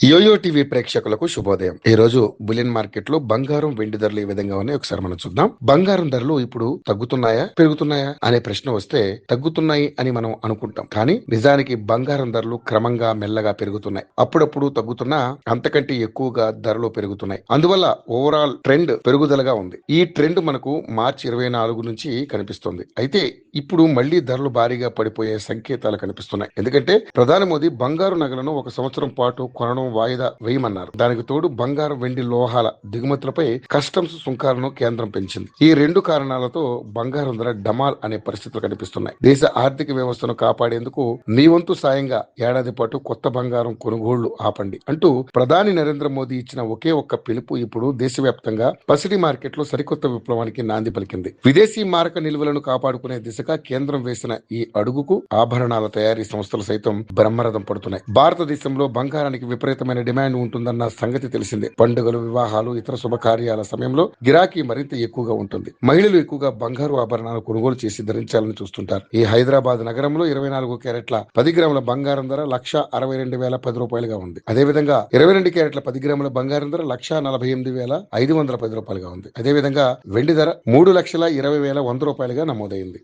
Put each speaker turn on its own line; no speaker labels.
Yo-yo TV ప్రేక్షకులకు శుభోదయం. ఈ రోజు బులియన్ మార్కెట్ లో బంగారం వెండి ధరలు ఏ విధంగా ఉన్నాయి ఒకసారి మనం చూద్దాం. బంగారం ధరలు ఇప్పుడు తగ్గుతున్నాయా పెరుగుతున్నాయా అనే ప్రశ్న వస్తే తగ్గుతున్నాయి అని మనం అనుకుంటాం, కానీ నిజానికి బంగారం ధరలు క్రమంగా మెల్లగా పెరుగుతున్నాయి. అప్పుడప్పుడు తగ్గుతున్నా అంతకంటే ఎక్కువగా ధరలు పెరుగుతున్నాయి. అందువల్ల ఓవరాల్ ట్రెండ్ పెరుగుదలగా ఉంది. ఈ ట్రెండ్ మనకు మార్చి 24 నుంచి కనిపిస్తుంది. అయితే ఇప్పుడు మళ్లీ ధరలు భారీగా పడిపోయే సంకేతాలు కనిపిస్తున్నాయి. ఎందుకంటే ప్రధాని మోదీ బంగారు నగలను ఒక సంవత్సరం పాటు కొనడం వాయిదా వేయమన్నారు. దానికి తోడు బంగారం వెండి లోహాల దిగుమతులపై కస్టమ్స్ సుంకాలను కేంద్రం పెంచింది. ఈ రెండు కారణాలతో బంగారం ధర డమాల్ అనే పరిస్థితులు కనిపిస్తున్నాయి. దేశ ఆర్థిక వ్యవస్థను కాపాడేందుకు మీ వంతు సాయంగా ఏడాది పాటు కొత్త బంగారం కొనుగోళ్లు ఆపండి అంటూ ప్రధాని నరేంద్ర మోదీ ఇచ్చిన ఒకే ఒక్క పిలుపు ఇప్పుడు దేశవ్యాప్తంగా పసిడి మార్కెట్ లో సరికొత్త విప్లవానికి నాంది పలికింది. విదేశీ మారక నిల్వలను కాపాడుకునే దిశగా కేంద్రం వేసిన ఈ అడుగుకు ఆభరణాల తయారీ సంస్థలు సైతం బ్రహ్మరథం పడుతున్నాయి. భారతదేశంలో బంగారానికి విపరీతమైన డిమాండ్ ఉంటుందన్న సంగతి తెలిసిందే. పండుగలు, వివాహాలు, ఇతర శుభకార్యాల సమయంలో గిరాకీ మరింత ఎక్కువగా ఉంటుంది. మహిళలు ఎక్కువగా బంగారు ఆభరణాలు కొనుగోలు చేసి ధరించాలని చూస్తుంటారు. ఈ హైదరాబాద్ నగరంలో 24 క్యారెట్ల 10 గ్రాముల బంగారం ధర 1,62,010 రూపాయలుగా ఉంది. అదేవిధంగా 22 క్యారెట్ల 10 గ్రాముల బంగారం ధర 1,48,510 రూపాయలుగా ఉంది. అదేవిధంగా వెండి ధర 3,20,100 రూపాయలుగా నమోదైంది.